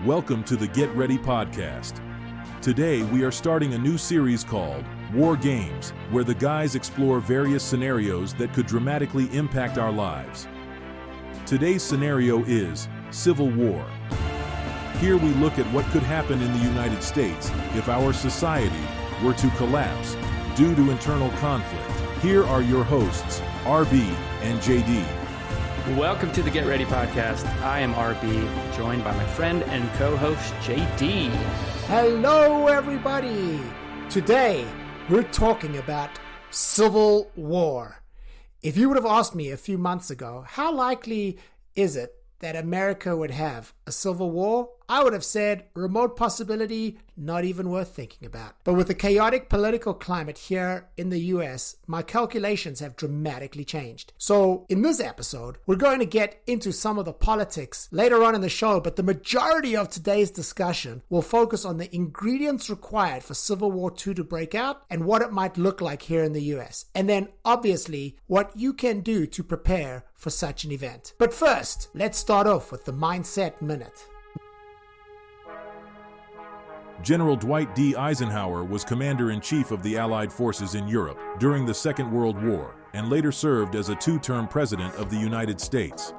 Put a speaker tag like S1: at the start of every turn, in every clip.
S1: Welcome to the Get Ready podcast. Today we are starting a new series called War Games, where the guys explore various scenarios that could dramatically impact our lives. Today's scenario is Civil War. Here we look at what could happen in the United States if our society were to collapse due to internal conflict. Here are your hosts, RB and JD.
S2: Welcome to the Get Ready podcast. I am RB, joined by my friend and co-host JD.
S3: Hello, everybody. Today, we're talking about Civil War. If you would have asked me a few months ago, how likely is it that America would have a civil war, I would have said remote possibility, not even worth thinking about. But with the chaotic political climate here in the US, my calculations have dramatically changed. So in this episode, we're going to get into some of the politics later on in the show, but the majority of today's discussion will focus on the ingredients required for Civil War II to break out and what it might look like here in the US. And then obviously what you can do to prepare for such an event. But first, let's start off with the Mindset Minute.
S1: General Dwight D. Eisenhower was Commander-in-Chief of the Allied forces in Europe during the Second World War and later served as a two-term President of the United States.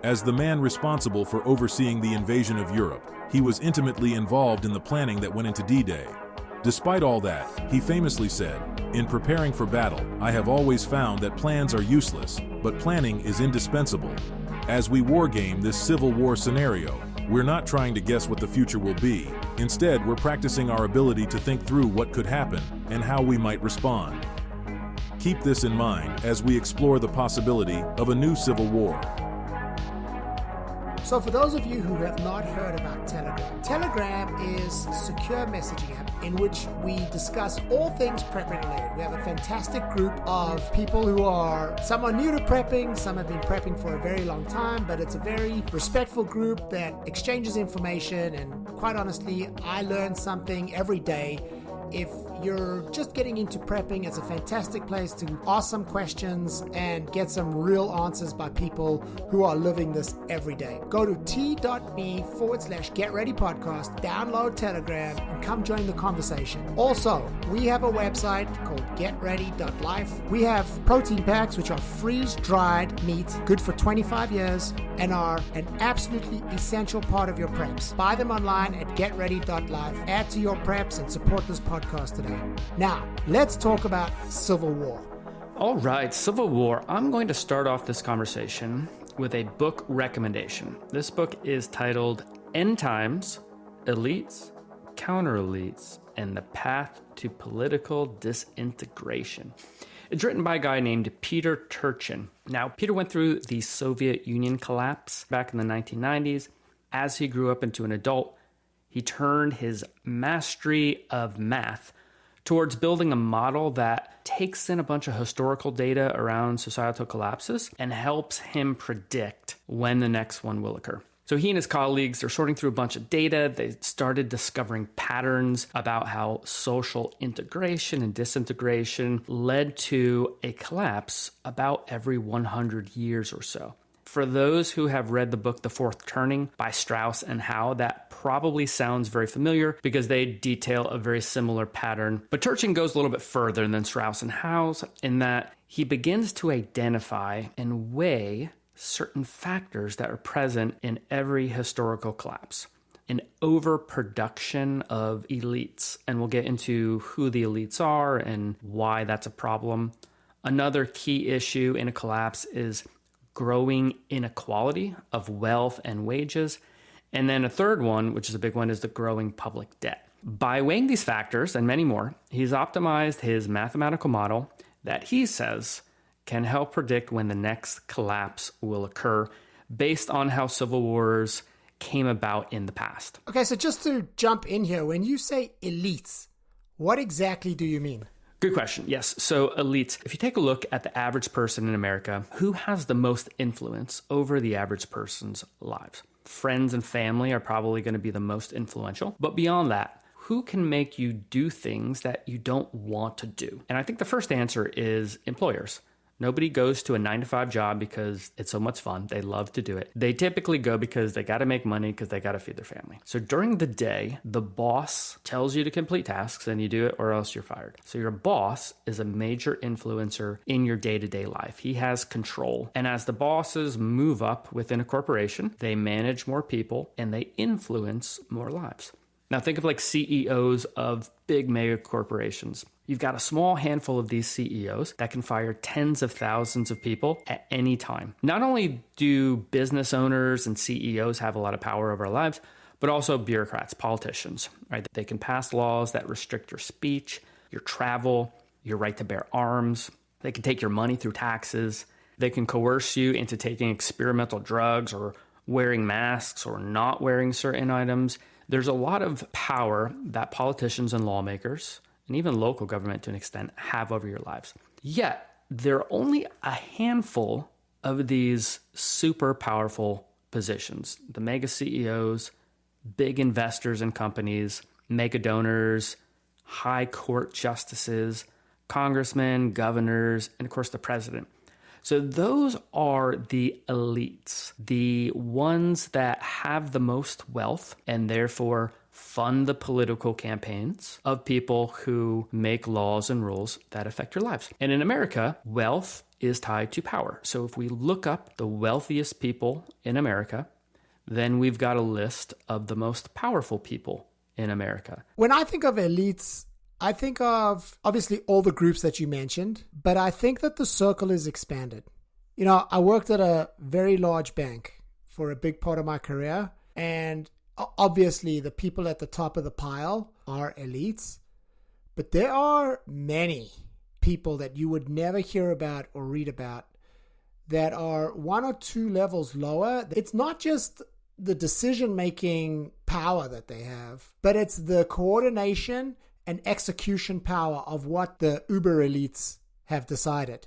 S1: As the man responsible for overseeing the invasion of Europe, he was intimately involved in the planning that went into D-Day. Despite all that, he famously said, "In preparing for battle, I have always found that plans are useless, but planning is indispensable." As we wargame this Civil War scenario, we're not trying to guess what the future will be. Instead, we're practicing our ability to think through what could happen and how we might respond. Keep this in mind as we explore the possibility of a new civil war.
S3: So for those of you who have not heard about Telegram is a secure messaging app in which we discuss all things prepping related. We have a fantastic group of people some are new to prepping, some have been prepping for a very long time, but it's a very respectful group that exchanges information, and quite honestly, I learn something every day. If you're just getting into prepping, it's a fantastic place to ask some questions and get some real answers by people who are living this every day. Go to t.me/getreadypodcast, download Telegram, and come join the conversation. Also, we have a website called getready.life. We have protein packs, which are freeze-dried meat, good for 25 years, and are an absolutely essential part of your preps. Buy them online at getready.life. Add to your preps and support this podcast today. Now, let's talk about Civil War.
S2: All right, Civil War. I'm going to start off this conversation with a book recommendation. This book is titled End Times, Elites, Counter-Elites, and the Path to Political Disintegration. It's written by a guy named Peter Turchin. Now, Peter went through the Soviet Union collapse back in the 1990s. As he grew up into an adult, he turned his mastery of math towards building a model that takes in a bunch of historical data around societal collapses and helps him predict when the next one will occur. So he and his colleagues are sorting through a bunch of data. They started discovering patterns about how social integration and disintegration led to a collapse about every 100 years or so. For those who have read the book The Fourth Turning by Strauss and Howe, that probably sounds very familiar because they detail a very similar pattern. But Turchin goes a little bit further than Strauss and Howe's in that he begins to identify and weigh certain factors that are present in every historical collapse. An overproduction of elites, and we'll get into who the elites are and why that's a problem. Another key issue in a collapse is growing inequality of wealth and wages. And then a third one, which is a big one, is the growing public debt. By weighing these factors and many more, he's optimized his mathematical model that he says can help predict when the next collapse will occur based on how civil wars came about in the past.
S3: Okay, so just to jump in here, when you say elites, what exactly do you mean?
S2: Good question. Yes. So elites, if you take a look at the average person in America, who has the most influence over the average person's lives? Friends and family are probably going to be the most influential. But beyond that, who can make you do things that you don't want to do? And I think the first answer is employers. Nobody goes to a 9-to-5 job because it's so much fun. They love to do it. They typically go because they got to make money because they got to feed their family. So during the day, the boss tells you to complete tasks and you do it or else you're fired. So your boss is a major influencer in your day-to-day life. He has control. And as the bosses move up within a corporation, they manage more people and they influence more lives. Now think of like CEOs of big mega corporations. You've got a small handful of these CEOs that can fire tens of thousands of people at any time. Not only do business owners and CEOs have a lot of power over our lives, but also bureaucrats, politicians, right? They can pass laws that restrict your speech, your travel, your right to bear arms. They can take your money through taxes. They can coerce you into taking experimental drugs or wearing masks or not wearing certain items. There's a lot of power that politicians and lawmakers, and even local government to an extent, have over your lives. Yet, there are only a handful of these super powerful positions. The mega CEOs, big investors in companies, mega donors, high court justices, congressmen, governors, and of course the president. So those are the elites, the ones that have the most wealth and therefore fund the political campaigns of people who make laws and rules that affect your lives. And in America, wealth is tied to power. So if we look up the wealthiest people in America, then we've got a list of the most powerful people in America.
S3: When I think of elites, I think of obviously all the groups that you mentioned, but I think that the circle is expanded. You know, I worked at a very large bank for a big part of my career, and obviously the people at the top of the pile are elites, but there are many people that you would never hear about or read about that are 1 or 2 levels lower. It's not just the decision-making power that they have, but it's the coordination and execution power of what the uber elites have decided.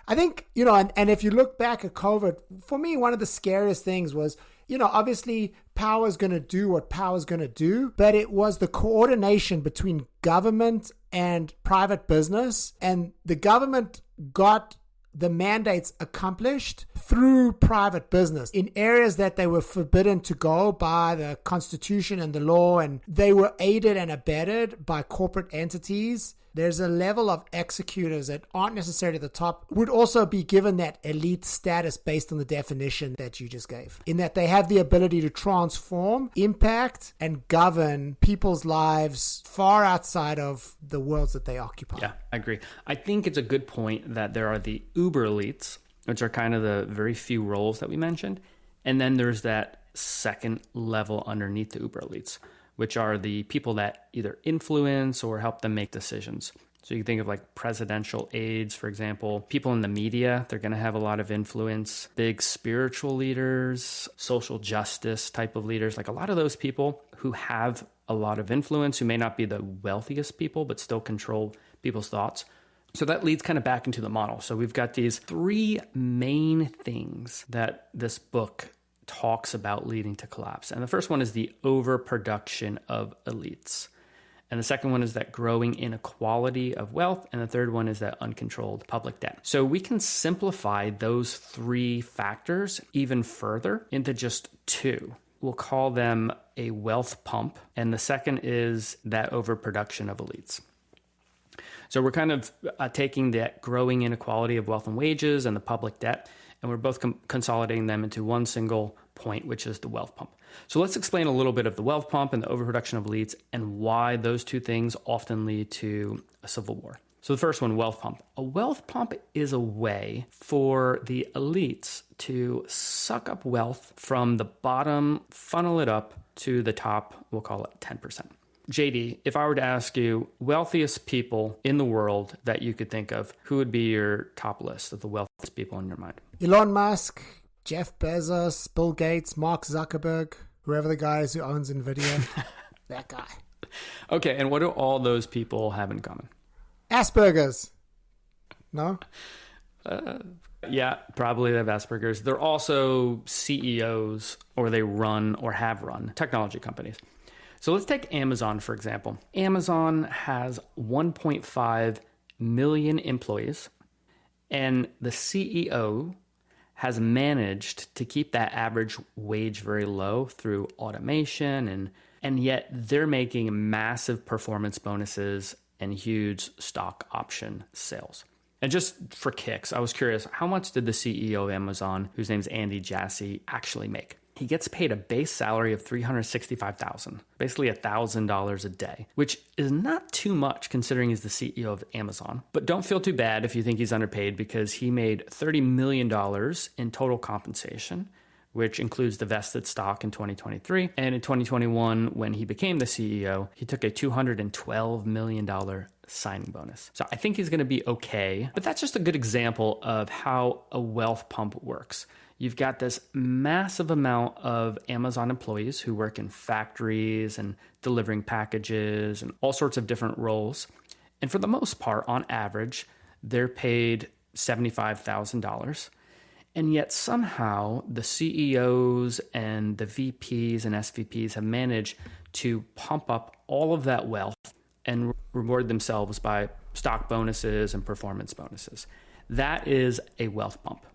S3: I think, you know, and if you look back at COVID, for me, one of the scariest things was, you know, obviously power is going to do what power is going to do, but it was the coordination between government and private business, and the government got the mandates accomplished through private business in areas that they were forbidden to go by the Constitution and the law, and they were aided and abetted by corporate entities. There's a level of executors that aren't necessarily at the top, would also be given that elite status based on the definition that you just gave, in that they have the ability to transform, impact, and govern people's lives far outside of the worlds that they occupy.
S2: Yeah, I agree. I think it's a good point that there are the uber elites, which are kind of the very few roles that we mentioned. And then there's that second level underneath the uber elites, which are the people that either influence or help them make decisions. So you can think of like presidential aides, for example, people in the media, they're going to have a lot of influence, big spiritual leaders, social justice type of leaders, like a lot of those people who have a lot of influence, who may not be the wealthiest people, but still control people's thoughts. So that leads kind of back into the model. So we've got these 3 main things that this book talks about leading to collapse. And the first one is the overproduction of elites. And the second one is that growing inequality of wealth. And the third one is that uncontrolled public debt. So we can simplify those 3 factors even further into just 2. We'll call them a wealth pump. And the second is that overproduction of elites. So we're kind of taking that growing inequality of wealth and wages and the public debt, and we're both consolidating them into one single point, which is the wealth pump. So let's explain a little bit of the wealth pump and the overproduction of elites and why those 2 things often lead to a civil war. So the first one, wealth pump. A wealth pump is a way for the elites to suck up wealth from the bottom, funnel it up to the top, we'll call it 10%. JD, if I were to ask you wealthiest people in the world that you could think of, who would be your top list of the wealthiest people in your mind?
S3: Elon Musk, Jeff Bezos, Bill Gates, Mark Zuckerberg, whoever the guy is who owns NVIDIA. That guy.
S2: Okay, and what do all those people have in common?
S3: Asperger's. No?
S2: Yeah, probably they have Asperger's. They're also CEOs, or they run or have run technology companies. So let's take Amazon, for example. Amazon has 1.5 million employees, And the CEO has managed to keep that average wage very low through automation, and yet they're making massive performance bonuses and huge stock option sales. And just for kicks, I was curious, how much did the CEO of Amazon, whose name's Andy Jassy, actually make? He gets paid a base salary of $365,000, basically $1,000 a day, which is not too much considering he's the CEO of Amazon. But don't feel too bad if you think he's underpaid, because he made $30 million in total compensation, which includes the vested stock in 2023. And in 2021, when he became the CEO, he took a $212 million signing bonus. So I think he's going to be okay. But that's just a good example of how a wealth pump works. You've got this massive amount of Amazon employees who work in factories and delivering packages and all sorts of different roles. And for the most part, on average, they're paid $75,000. And yet somehow the CEOs and the VPs and SVPs have managed to pump up all of that wealth and reward themselves by stock bonuses and performance bonuses. That is a wealth pump.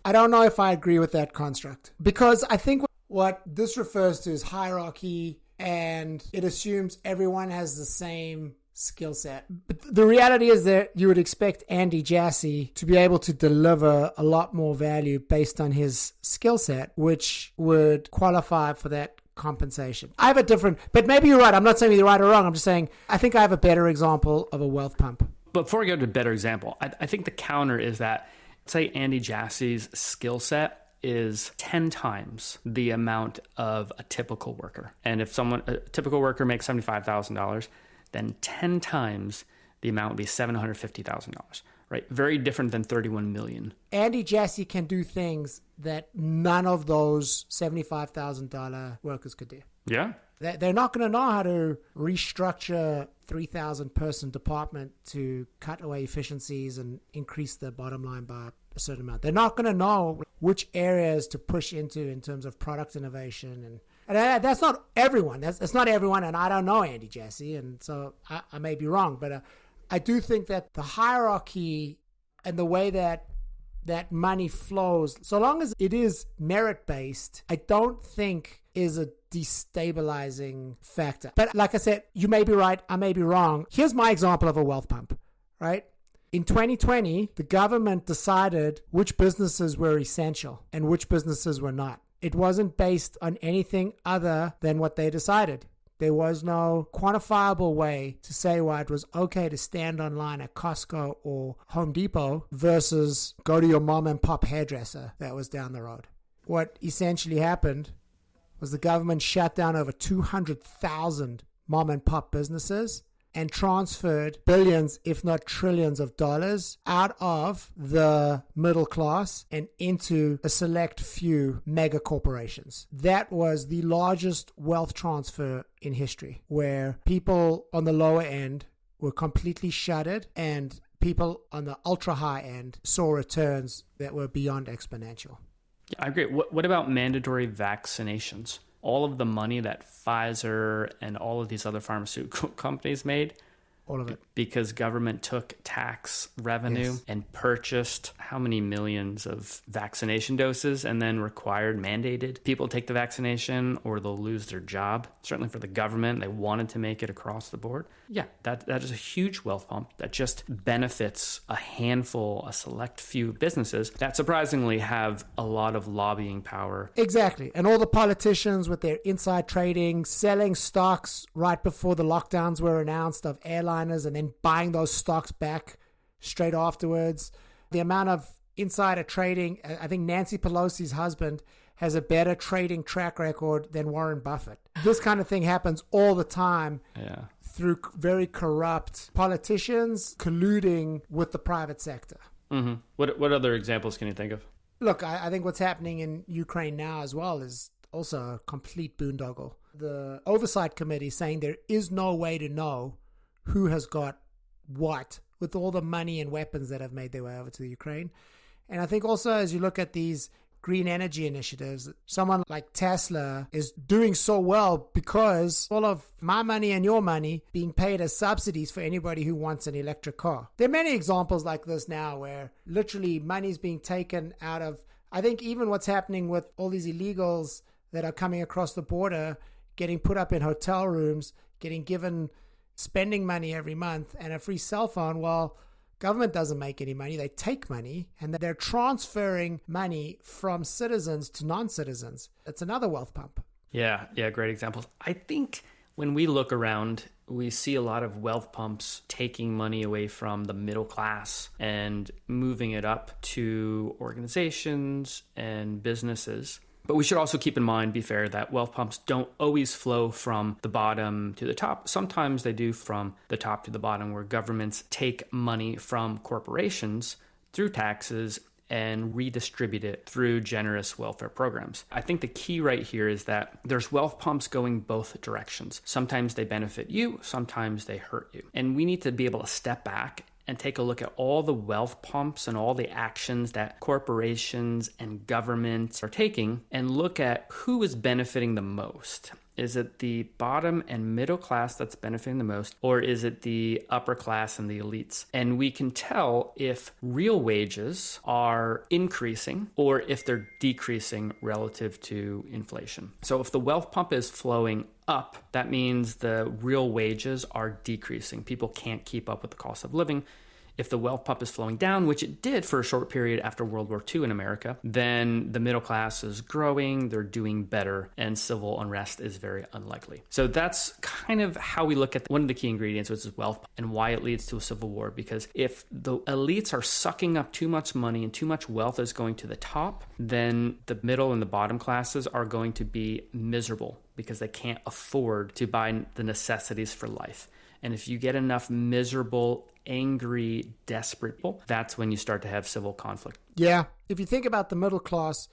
S3: I don't know if I agree with that construct, because I think what this refers to is hierarchy, and it assumes everyone has the same skill set. But the reality is that you would expect Andy Jassy to be able to deliver a lot more value based on his skill set, which would qualify for that compensation. I have a different, but maybe you're right. I'm not saying you're right or wrong. I'm just saying I think I have a better example of a wealth pump.
S2: But before we go to a better example, I think the counter is that, say, Andy Jassy's skill set is 10 times the amount of a typical worker. And if a typical worker makes $75,000, then 10 times the amount would be $750,000, right? Very different than $31 million.
S3: Andy Jassy can do things that none of those $75,000 workers could do.
S2: Yeah.
S3: They're not going to know how to restructure 3,000 person department to cut away efficiencies and increase the bottom line by a certain amount. They're not going to know which areas to push into in terms of product innovation. And that's not everyone. That's not everyone. And I don't know Andy Jassy. And so I may be wrong. But I do think that the hierarchy and the way that money flows, so long as it is merit-based, I don't think is a destabilizing factor. But like I said, you may be right, I may be wrong. Here's my example of a wealth pump, right? In 2020, the government decided which businesses were essential and which businesses were not. It wasn't based on anything other than what they decided. There was no quantifiable way to say why it was okay to stand online at Costco or Home Depot versus go to your mom and pop hairdresser that was down the road. What essentially happened was the government shut down over 200,000 mom and pop businesses and transferred billions, if not trillions of dollars out of the middle class and into a select few mega corporations. That was the largest wealth transfer in history, where people on the lower end were completely shuttered and people on the ultra high end saw returns that were beyond exponential.
S2: Yeah, I agree. What about mandatory vaccinations? All of the money that Pfizer and all of these other pharmaceutical companies made,
S3: all of it,
S2: because government took tax revenue and purchased how many millions of vaccination doses and then mandated people take the vaccination or they'll lose their job. Certainly for the government, they wanted to make it across the board. Yeah, that is a huge wealth pump that just benefits a select few businesses that surprisingly have a lot of lobbying power.
S3: Exactly. And all the politicians with their inside trading, selling stocks right before the lockdowns were announced of airliners and then buying those stocks back straight afterwards. The amount of insider trading, I think Nancy Pelosi's husband has a better trading track record than Warren Buffett. This kind of thing happens all the time.
S2: Yeah.
S3: Through very corrupt politicians colluding with the private sector.
S2: Mm-hmm. What other examples can you think of?
S3: Look, I think what's happening in Ukraine now as well is also a complete boondoggle. The Oversight Committee saying there is no way to know who has got what with all the money and weapons that have made their way over to the Ukraine. And I think also as you look at these green energy initiatives. Someone like Tesla is doing so well because all of my money and your money being paid as subsidies for anybody who wants an electric car. There are many examples like this now where literally money is being taken out of, I think even what's happening with all these illegals that are coming across the border, getting put up in hotel rooms, getting given spending money every month and a free cell phone. Well, government doesn't make any money. They take money and they're transferring money from citizens to non-citizens. It's another wealth pump.
S2: Yeah, great examples. I think when we look around, we see a lot of wealth pumps taking money away from the middle class and moving it up to organizations and businesses. But we should also keep in mind, be fair, that wealth pumps don't always flow from the bottom to the top. Sometimes they do from the top to the bottom, where governments take money from corporations through taxes and redistribute it through generous welfare programs. I think the key right here is that there's wealth pumps going both directions. Sometimes they benefit you, sometimes they hurt you. And we need to be able to step back and take a look at all the wealth pumps and all the actions that corporations and governments are taking and look at who is benefiting the most. Is it the bottom and middle class that's benefiting the most, or is it the upper class and the elites? And we can tell if real wages are increasing or if they're decreasing relative to inflation. So if the wealth pump is flowing up, that means the real wages are decreasing. People can't keep up with the cost of living. If the wealth pump is flowing down, which it did for a short period after World War II in America, then the middle class is growing, they're doing better, and civil unrest is very unlikely. So that's kind of how we look at one of the key ingredients, which is wealth, and why it leads to a civil war. Because if the elites are sucking up too much money and too much wealth is going to the top, then the middle and the bottom classes are going to be miserable because they can't afford to buy the necessities for life. And if you get enough miserable, angry, desperate people, that's when you start to have civil conflict.
S3: Yeah. If you think about the middle class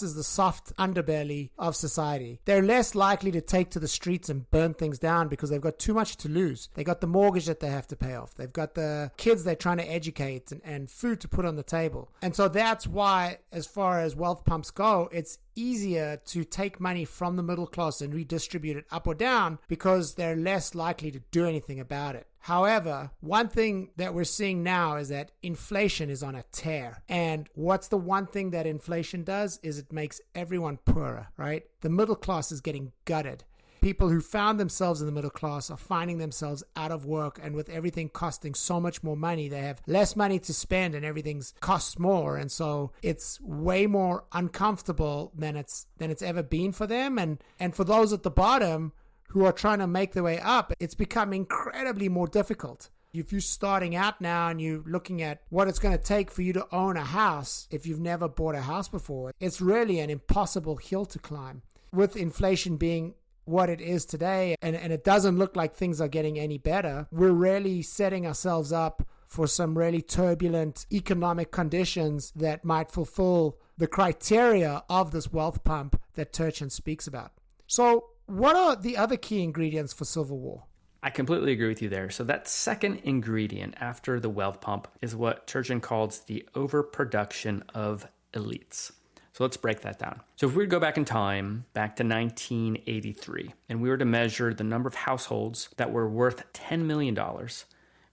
S3: is the soft underbelly of society. They're less likely to take to the streets and burn things down because they've got too much to lose. They got the mortgage that they have to pay off. They've got the kids they're trying to educate and food to put on the table. And so that's why, as far as wealth pumps go, it's easier to take money from the middle class and redistribute it up or down because they're less likely to do anything about it. However, one thing that we're seeing now is that inflation is on a tear. And what's the one thing that inflation does is it makes everyone poorer, right? The middle class is getting gutted. People who found themselves in the middle class are finding themselves out of work, and with everything costing so much more money, they have less money to spend and everything's costs more. And so it's way more uncomfortable than it's ever been for them. And for those at the bottom who are trying to make their way up, it's become incredibly more difficult. If you're starting out now and you're looking at what it's going to take for you to own a house, if you've never bought a house before, it's really an impossible hill to climb. With inflation being what it is today, and it doesn't look like things are getting any better, we're really setting ourselves up for some really turbulent economic conditions that might fulfill the criteria of this wealth pump that Turchin speaks about. So what are the other key ingredients for civil war?
S2: I completely agree with you there. So that second ingredient after the wealth pump is what Turchin calls the overproduction of elites. So let's break that down. So if we were to go back in time, back to 1983, and we were to measure the number of households that were worth $10 million,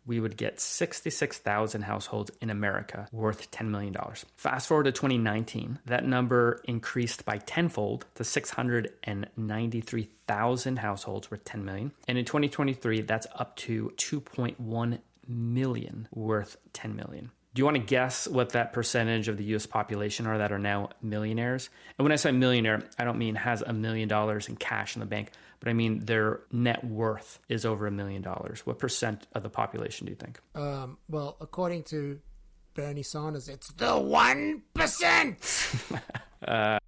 S2: we would get 66,000 households in America worth $10 million. Fast forward to 2019, that number increased by tenfold to 693,000 households worth $10 million. And in 2023, that's up to 2.1 million worth $10 million. Do you want to guess what that percentage of the U.S. population are that are now millionaires? And when I say millionaire, I don't mean has $1 million in cash in the bank, but I mean their net worth is over $1 million. What percent of the population do you think?
S3: Well, according to Bernie Sanders, it's the 1%. I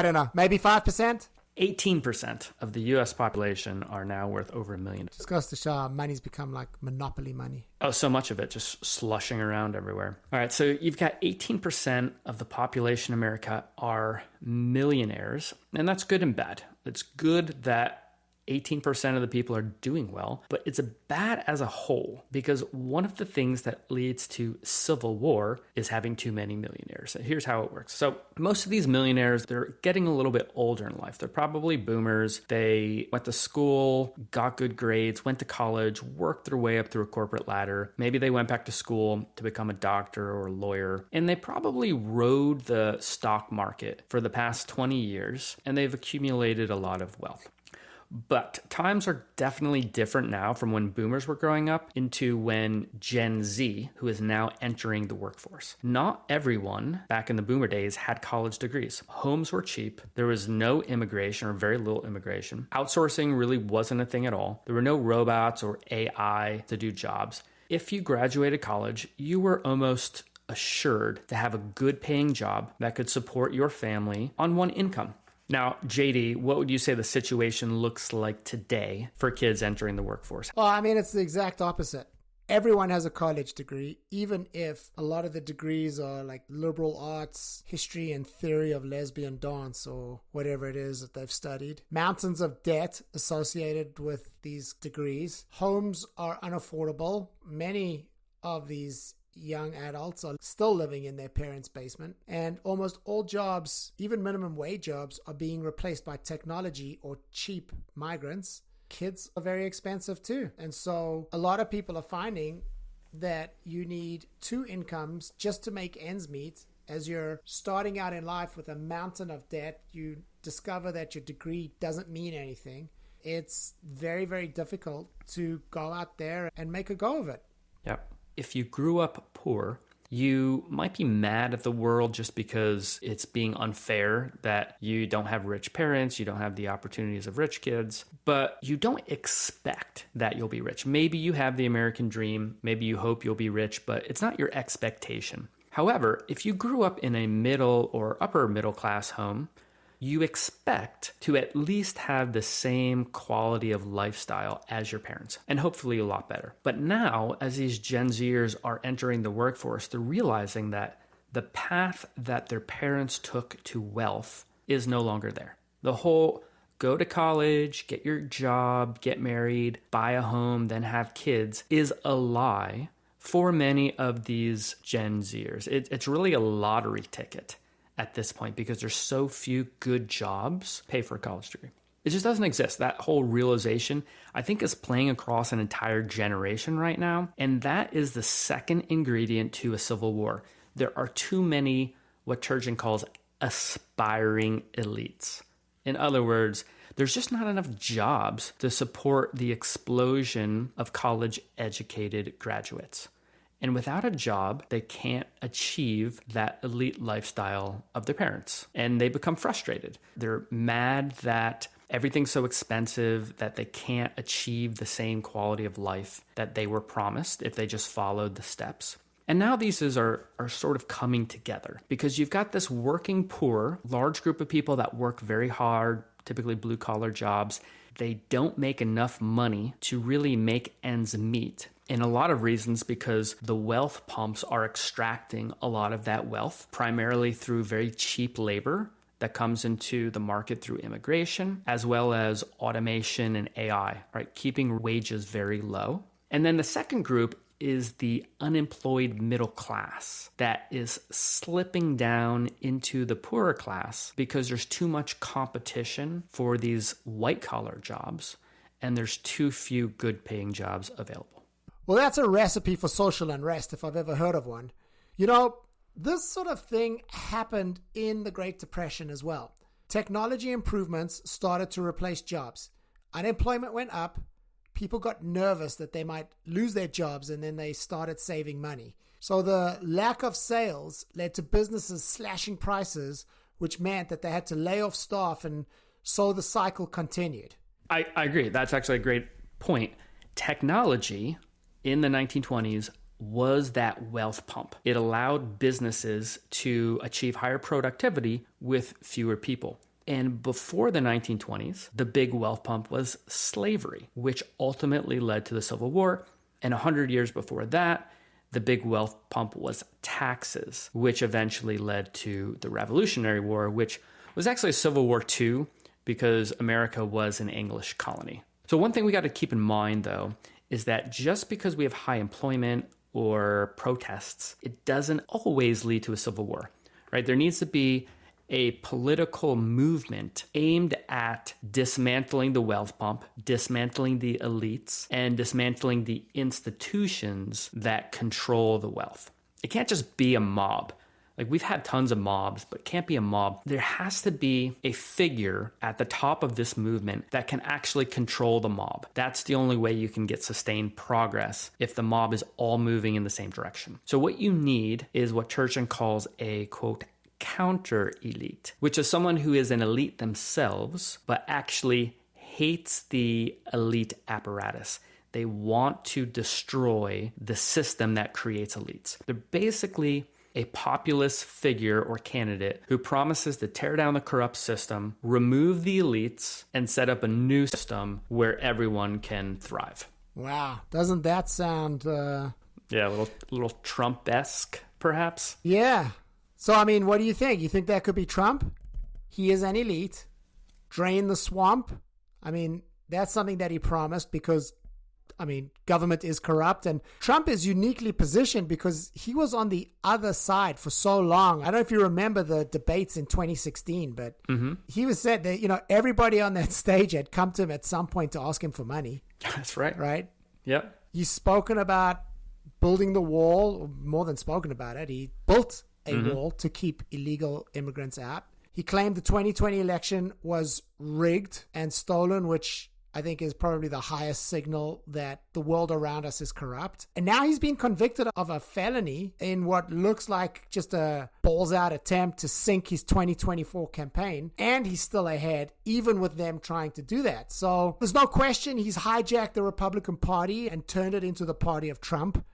S3: don't know, maybe 5%?
S2: 18% of the U.S. population are now worth over $1 million.
S3: Just goes to show how money's become like monopoly money.
S2: Oh, so much of it just slushing around everywhere. All right, so you've got 18% of the population in America are millionaires, and that's good and bad. It's good that 18% of the people are doing well, but it's bad as a whole because one of the things that leads to civil war is having too many millionaires. So here's how it works. So most of these millionaires, they're getting a little bit older in life. They're probably boomers. They went to school, got good grades, went to college, worked their way up through a corporate ladder. Maybe they went back to school to become a doctor or a lawyer, and they probably rode the stock market for the past 20 years, and they've accumulated a lot of wealth. But times are definitely different now from when boomers were growing up into when Gen Z, who is now entering the workforce. Not everyone back in the boomer days had college degrees. Homes were cheap. There was no immigration or very little immigration. Outsourcing really wasn't a thing at all. There were no robots or AI to do jobs. If you graduated college, you were almost assured to have a good paying job that could support your family on one income. Now, JD, what would you say the situation looks like today for kids entering the workforce?
S3: Well, I mean, it's the exact opposite. Everyone has a college degree, even if a lot of the degrees are like liberal arts, history and theory of lesbian dance, or whatever it is that they've studied. Mountains of debt associated with these degrees. Homes are unaffordable. Many of these young adults are still living in their parents' basement, and almost all jobs, even minimum wage jobs, are being replaced by technology or cheap migrants. Kids are very expensive too, and so a lot of people are finding that you need two incomes just to make ends meet. As you're starting out in life with a mountain of debt, you discover that your degree doesn't mean anything. It's very, very difficult to go out there and make a go of it.
S2: Yep. If you grew up poor, you might be mad at the world just because it's being unfair that you don't have rich parents, you don't have the opportunities of rich kids, but you don't expect that you'll be rich. Maybe you have the American dream, maybe you hope you'll be rich, but it's not your expectation. However, if you grew up in a middle or upper middle class home, you expect to at least have the same quality of lifestyle as your parents, and hopefully a lot better. But now, as these Gen Zers are entering the workforce, they're realizing that the path that their parents took to wealth is no longer there. The whole go to college, get your job, get married, buy a home, then have kids is a lie for many of these Gen Zers. It's really a lottery ticket at this point because there's so few good jobs pay for a college degree. It just doesn't exist. That whole realization, I think, is playing across an entire generation right now. And that is the second ingredient to a civil war. There are too many, what Turgeon calls aspiring elites. In other words, there's just not enough jobs to support the explosion of college-educated graduates. And without a job, they can't achieve that elite lifestyle of their parents. And they become frustrated. They're mad that everything's so expensive that they can't achieve the same quality of life that they were promised if they just followed the steps. And now these are sort of coming together because you've got this working poor, large group of people that work very hard, typically blue-collar jobs. They don't make enough money to really make ends meet. And a lot of reasons because the wealth pumps are extracting a lot of that wealth, primarily through very cheap labor that comes into the market through immigration, as well as automation and AI, right? Keeping wages very low. And then the second group is the unemployed middle class that is slipping down into the poorer class because there's too much competition for these white-collar jobs, and there's too few good-paying jobs available.
S3: Well, that's a recipe for social unrest if I've ever heard of one. You know, this sort of thing happened in the Great Depression as well. Technology improvements started to replace jobs. Unemployment went up. People got nervous that they might lose their jobs, and then they started saving money. So the lack of sales led to businesses slashing prices, which meant that they had to lay off staff, and so the cycle continued.
S2: I agree. That's actually a great point. Technology in the 1920s was that wealth pump. It allowed businesses to achieve higher productivity with fewer people. And before the 1920s, the big wealth pump was slavery, which ultimately led to the Civil War. And 100 years before that, the big wealth pump was taxes, which eventually led to the Revolutionary War, which was actually a Civil War II because America was an English colony. So one thing we got to keep in mind, though, is that just because we have high employment or protests, it doesn't always lead to a civil war, right? There needs to be a political movement aimed at dismantling the wealth pump, dismantling the elites, and dismantling the institutions that control the wealth. It can't just be a mob. Like, we've had tons of mobs, but it can't be a mob. There has to be a figure at the top of this movement that can actually control the mob. That's the only way you can get sustained progress if the mob is all moving in the same direction. So what you need is what Turchin calls a, quote, counter elite, which is someone who is an elite themselves, but actually hates the elite apparatus. They want to destroy the system that creates elites. They're basically a populist figure or candidate who promises to tear down the corrupt system, remove the elites, and set up a new system where everyone can thrive.
S3: Wow. Doesn't that sound...
S2: Yeah, a little Trump-esque, perhaps?
S3: Yeah. So, I mean, what do you think? You think that could be Trump? He is an elite. Drain the swamp. I mean, that's something that he promised because, I mean, government is corrupt. And Trump is uniquely positioned because he was on the other side for so long. I don't know if you remember the debates in 2016, but he was said that, you know, everybody on that stage had come to him at some point to ask him for money.
S2: That's right.
S3: Right?
S2: Yep.
S3: He's spoken about building the wall, or more than spoken about it. He built a wall to keep illegal immigrants out. He claimed the 2020 election was rigged and stolen, which I think is probably the highest signal that the world around us is corrupt. And now he's been convicted of a felony in what looks like just a balls-out attempt to sink his 2024 campaign. And he's still ahead, even with them trying to do that. So there's no question he's hijacked the Republican Party and turned it into the party of Trump.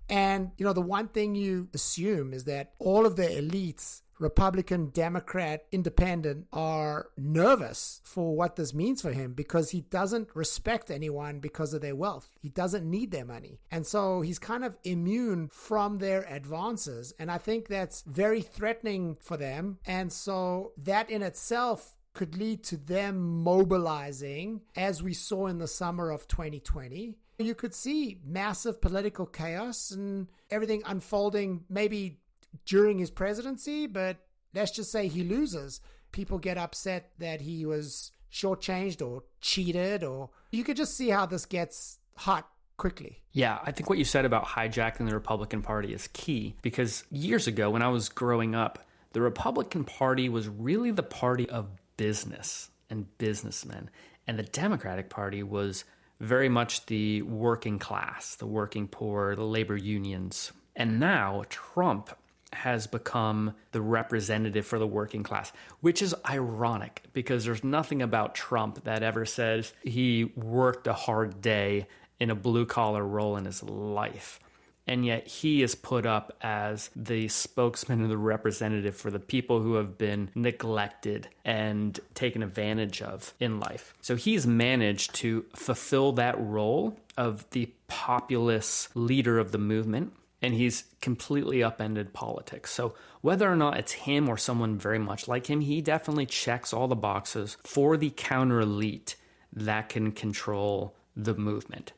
S3: And, you know, the one thing you assume is that all of the elites, Republican, Democrat, Independent, are nervous for what this means for him because he doesn't respect anyone because of their wealth. He doesn't need their money. And so he's kind of immune from their advances. And I think that's very threatening for them. And so that in itself could lead to them mobilizing, as we saw in the summer of 2020. You could see massive political chaos and everything unfolding maybe during his presidency, but let's just say he loses. People get upset that he was shortchanged or cheated, or you could just see how this gets hot quickly.
S2: Yeah, I think what you said about hijacking the Republican Party is key because years ago when I was growing up, the Republican Party was really the party of business and businessmen, and the Democratic Party was very much the working class, the working poor, the labor unions. And now Trump has become the representative for the working class, which is ironic because there's nothing about Trump that ever says he worked a hard day in a blue-collar role in his life. And yet he is put up as the spokesman and the representative for the people who have been neglected and taken advantage of in life. So he's managed to fulfill that role of the populist leader of the movement, and he's completely upended politics. So whether or not it's him or someone very much like him, he definitely checks all the boxes for the counter elite that can control the movement.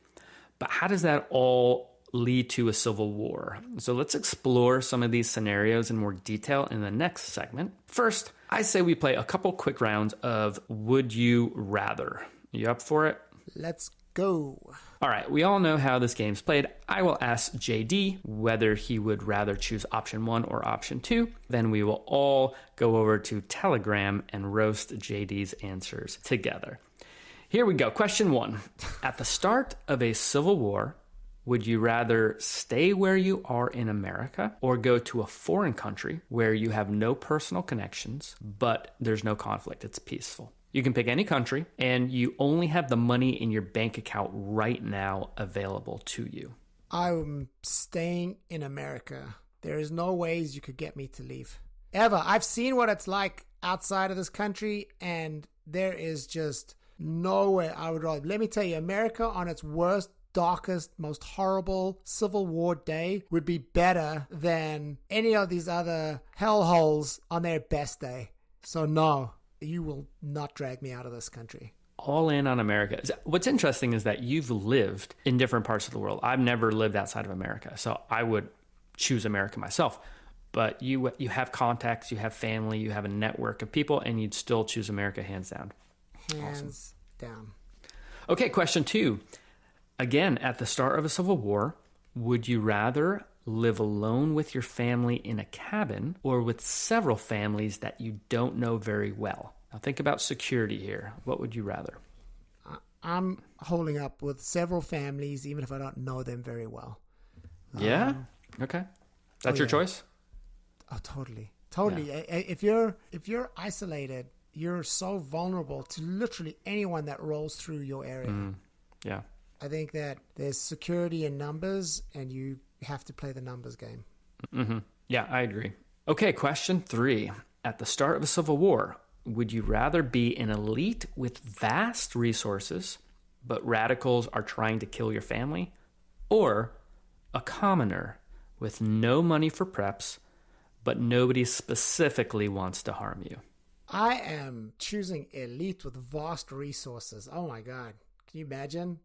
S2: But how does that all lead to a civil war? So let's explore some of these scenarios in more detail in the next segment. First, I say we play a couple quick rounds of Would You Rather. You up for it?
S3: Let's go.
S2: All right, we all know how this game's played. I will ask JD whether he would rather choose option 1 or option 2. Then we will all go over to Telegram and roast JD's answers together. Here we go. Question 1. At the start of a civil war, would you rather stay where you are in America or go to a foreign country where you have no personal connections, but there's no conflict? It's peaceful. You can pick any country and you only have the money in your bank account right now available to you.
S3: I'm staying in America. There is no ways you could get me to leave. Ever. I've seen what it's like outside of this country and there is just nowhere I would rather. Let me tell you, America on its worst, darkest, most horrible Civil War day would be better than any of these other hellholes on their best day. So no, you will not drag me out of this country.
S2: All in on America. What's interesting is that you've lived in different parts of the world. I've never lived outside of America, so I would choose America myself. But you have contacts, you have family, you have a network of people, and you'd still choose America hands down.
S3: Hands down.
S2: Okay, question 2. Again, at the start of a civil war, would you rather live alone with your family in a cabin or with several families that you don't know very well? Now think about security here. What would you rather?
S3: I'm holding up with several families, even if I don't know them very well.
S2: Yeah? Okay. That's your choice?
S3: Oh, totally. Totally. Yeah. If you're isolated, you're so vulnerable to literally anyone that rolls through your area.
S2: Yeah.
S3: I think that there's security in numbers, and you have to play the numbers game.
S2: Mm-hmm. Yeah, I agree. Okay, question 3. At the start of a civil war, would you rather be an elite with vast resources, but radicals are trying to kill your family, or a commoner with no money for preps, but nobody specifically wants to harm you?
S3: I am choosing elite with vast resources. Oh my God. Can you imagine?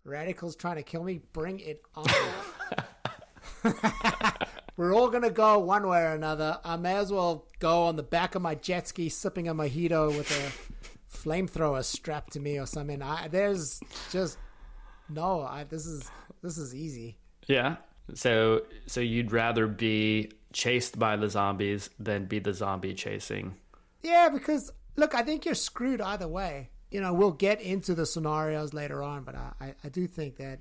S3: Radicals trying to kill me? Bring it on. We're all going to go one way or another. I may as well go on the back of my jet ski sipping a mojito with a flamethrower strapped to me or something. This is easy.
S2: Yeah. So you'd rather be chased by the zombies than be the zombie chasing.
S3: Yeah, because look, I think you're screwed either way. We'll get into the scenarios later on, but I do think that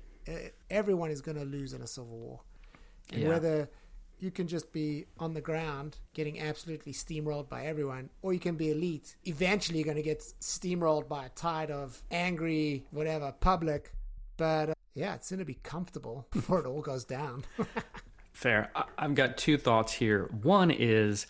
S3: everyone is going to lose in a civil war. And whether you can just be on the ground getting absolutely steamrolled by everyone, or you can be elite, eventually you're going to get steamrolled by a tide of angry, whatever, public. But it's going to be comfortable before it all goes down.
S2: Fair. I've got 2 thoughts here. One is,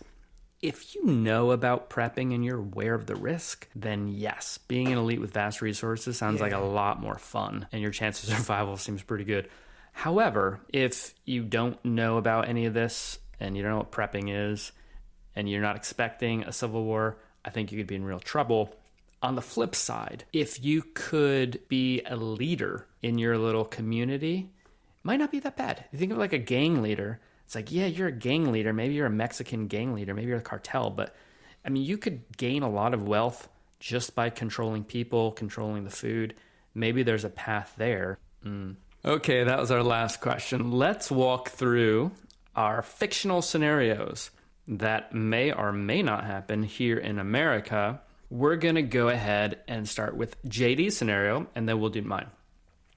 S2: if you know about prepping and you're aware of the risk, then yes, being an elite with vast resources sounds like a lot more fun, and your chances of survival seems pretty good. However, if you don't know about any of this and you don't know what prepping is and you're not expecting a civil war, I think you could be in real trouble. On the flip side, if you could be a leader in your little community, it might not be that bad. You think of like a gang leader. It's like, yeah, you're a gang leader. Maybe you're a Mexican gang leader. Maybe you're a cartel. But, I mean, you could gain a lot of wealth just by controlling people, controlling the food. Maybe there's a path there. Okay, that was our last question. Let's walk through our fictional scenarios that may or may not happen here in America. We're going to go ahead and start with JD's scenario, and then we'll do mine.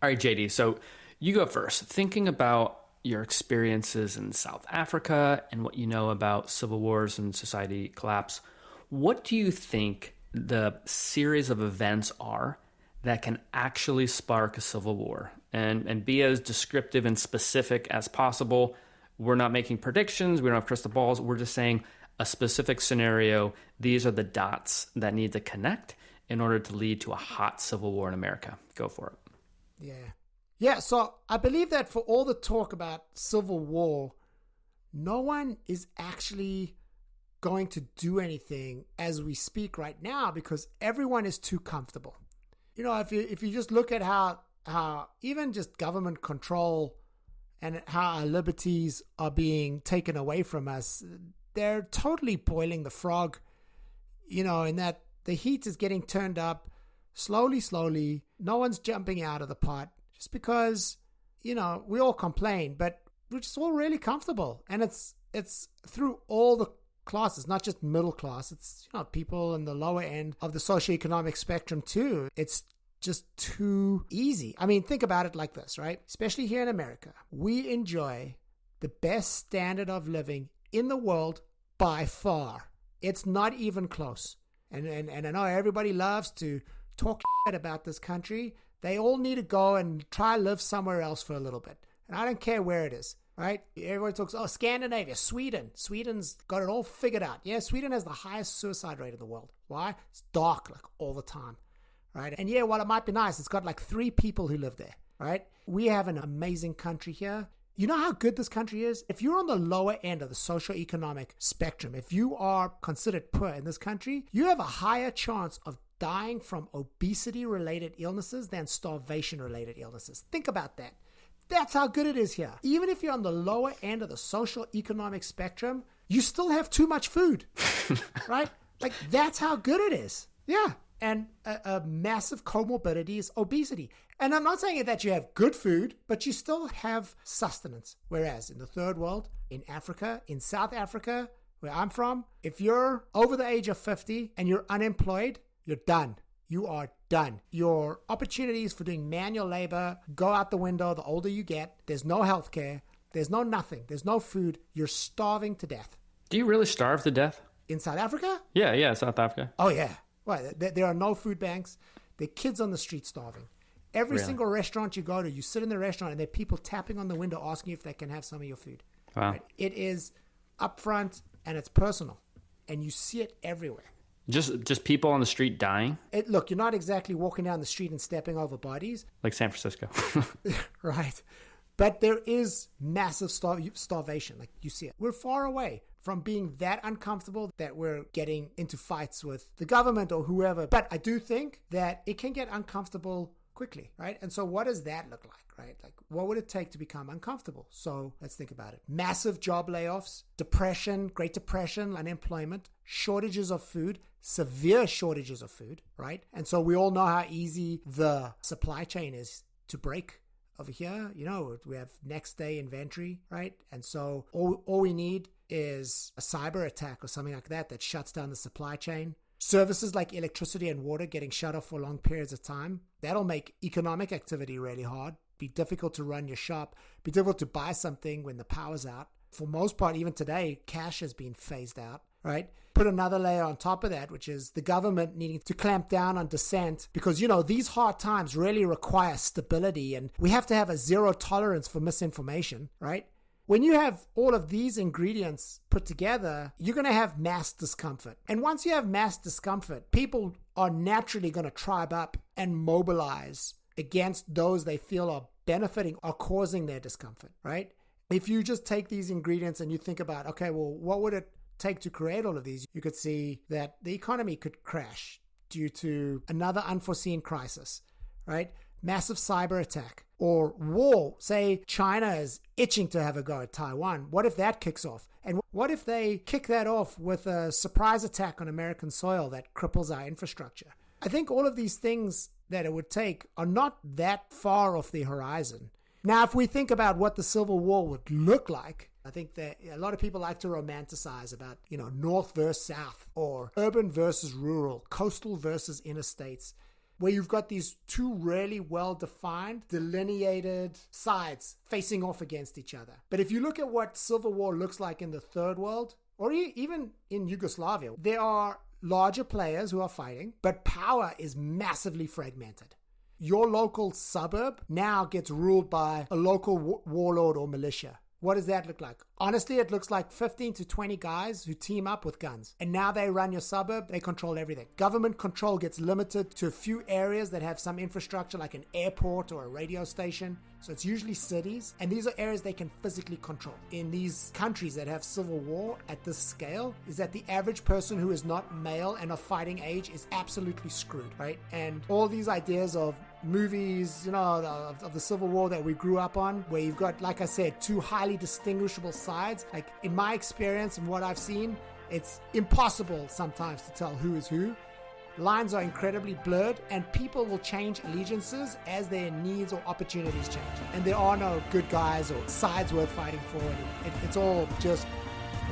S2: All right, JD, so you go first. Thinking about your experiences in South Africa and what you know about civil wars and society collapse, what do you think the series of events are that can actually spark a civil war? And be as descriptive and specific as possible. We're not making predictions. We don't have crystal balls. We're just saying a specific scenario. These are the dots that need to connect in order to lead to a hot civil war in America. Go for it.
S3: Yeah, so I believe that for all the talk about civil war, no one is actually going to do anything as we speak right now because everyone is too comfortable. If you just look at how even just government control and how our liberties are being taken away from us, they're totally boiling the frog, in that the heat is getting turned up slowly. No one's jumping out of the pot just because, we all complain, but we're just all really comfortable. And it's through all the classes, not just middle class. It's, people in the lower end of the socioeconomic spectrum too. It's just too easy. I mean, think about it like this, right? Especially here in America, we enjoy the best standard of living in the world by far. It's not even close. And I know everybody loves to talk shit about this country. They all need to go and try live somewhere else for a little bit. And I don't care where it is, right? Everyone talks, Scandinavia, Sweden. Sweden's got it all figured out. Yeah, Sweden has the highest suicide rate in the world. Why? It's dark like all the time. Right? And while it might be nice, it's got like 3 people who live there, right? We have an amazing country here. You know how good this country is? If you're on the lower end of the socioeconomic spectrum, if you are considered poor in this country, you have a higher chance of dying from obesity-related illnesses than starvation-related illnesses. Think about that. That's how good it is here. Even if you're on the lower end of the social economic spectrum, you still have too much food, right? Like, that's how good it is. Yeah. And a massive comorbidity is obesity. And I'm not saying that you have good food, but you still have sustenance. Whereas in the third world, in Africa, in South Africa, where I'm from, if you're over the age of 50 and you're unemployed, you're done. You are done. Your opportunities for doing manual labor go out the window the older you get. There's no health care. There's no nothing. There's no food. You're starving to death.
S2: Do you really starve to death?
S3: In South Africa?
S2: Yeah, South Africa.
S3: Oh, yeah. Well, there are no food banks. There are kids on the street starving. Every single restaurant you go to, you sit in the restaurant and there are people tapping on the window asking if they can have some of your food.
S2: Wow.
S3: Right? It is upfront and it's personal. And you see it everywhere.
S2: Just people on the street dying?
S3: Look, you're not exactly walking down the street and stepping over bodies.
S2: Like San Francisco.
S3: Right. But there is massive starvation. Like, you see it. We're far away from being that uncomfortable that we're getting into fights with the government or whoever. But I do think that it can get uncomfortable quickly, right? And so what does that look like, right? Like, what would it take to become uncomfortable? So let's think about it. Massive job layoffs, depression, Great Depression, unemployment, shortages of food, severe shortages of food, right? And so we all know how easy the supply chain is to break. Over here, we have next day inventory, right? And so all we need is a cyber attack or something like that shuts down the supply chain. Services like electricity and water getting shut off for long periods of time. That'll make economic activity really hard. Be difficult to run your shop. Be difficult to buy something when the power's out. For most part, even today, cash has been phased out, right? Put another layer on top of that, which is the government needing to clamp down on dissent because, these hard times really require stability and we have to have a zero tolerance for misinformation, right? When you have all of these ingredients put together, you're going to have mass discomfort. And once you have mass discomfort, people are naturally going to tribe up and mobilize against those they feel are benefiting or causing their discomfort, right? If you just take these ingredients and you think about, okay, well, what would it take to create all of these? You could see that the economy could crash due to another unforeseen crisis, right? Massive cyber attack or war. Say China is itching to have a go at Taiwan. What if that kicks off? And what if they kick that off with a surprise attack on American soil that cripples our infrastructure? I think all of these things that it would take are not that far off the horizon. Now, if we think about what the Civil War would look like, I think that a lot of people like to romanticize about, North versus South or urban versus rural, coastal versus inner states, where you've got these two really well-defined, delineated sides facing off against each other. But if you look at what Civil War looks like in the Third World, or even in Yugoslavia, there are larger players who are fighting, but power is massively fragmented. Your local suburb now gets ruled by a local warlord or militia. What does that look like? Honestly, it looks like 15 to 20 guys who team up with guns. And now they run your suburb. They control everything. Government control gets limited to a few areas that have some infrastructure like an airport or a radio station. So it's usually cities. And these are areas they can physically control. In these countries that have civil war at this scale, is that the average person who is not male and of fighting age is absolutely screwed, right? And all these ideas of movies, of the Civil War that we grew up on, where you've got, like I said, two highly distinguishable sides. Like in my experience and what I've seen, it's impossible sometimes to tell who is who. Lines are incredibly blurred and people will change allegiances as their needs or opportunities change. And there are no good guys or sides worth fighting for. It's all just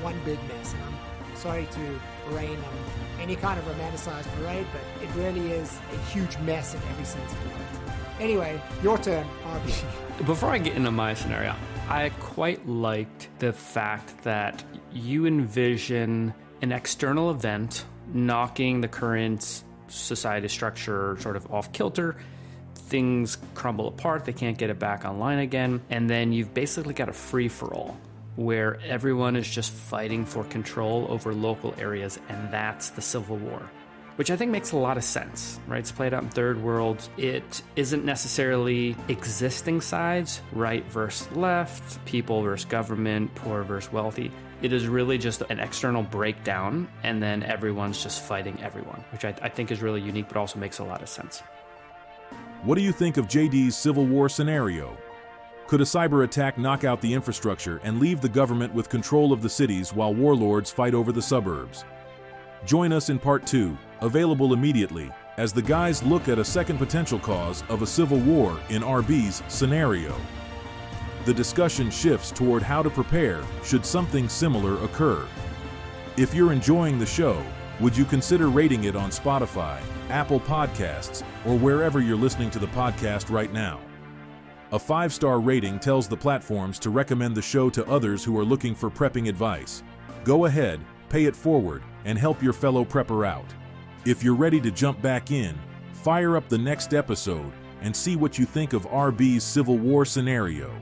S3: one big mess. And I'm sorry to rain on any kind of romanticized parade, but it really is a huge mess in every sense of the word. Anyway, your turn, RB.
S2: Before I get into my scenario, I quite liked the fact that you envision an external event knocking the current society structure sort of off kilter. Things crumble apart, they can't get it back online again, and then you've basically got a free-for-all where everyone is just fighting for control over local areas, and that's the Civil War. which I think makes a lot of sense, right? It's played out in third world. It isn't necessarily existing sides, right versus left, people versus government, poor versus wealthy. It is really just an external breakdown, and then everyone's just fighting everyone, which I think is really unique, but also makes a lot of sense.
S1: What do you think of JD's Civil War scenario? Could a cyber attack knock out the infrastructure and leave the government with control of the cities while warlords fight over the suburbs? Join us in part 2, available immediately, as the guys look at a second potential cause of a civil war in RB's scenario. The discussion shifts toward how to prepare should something similar occur. If you're enjoying the show, would you consider rating it on Spotify, Apple Podcasts, or wherever you're listening to the podcast right now? A 5-star rating tells the platforms to recommend the show to others who are looking for prepping advice. Go ahead, pay it forward, and help your fellow prepper out. If you're ready to jump back in, fire up the next episode and see what you think of RB's Civil War scenario.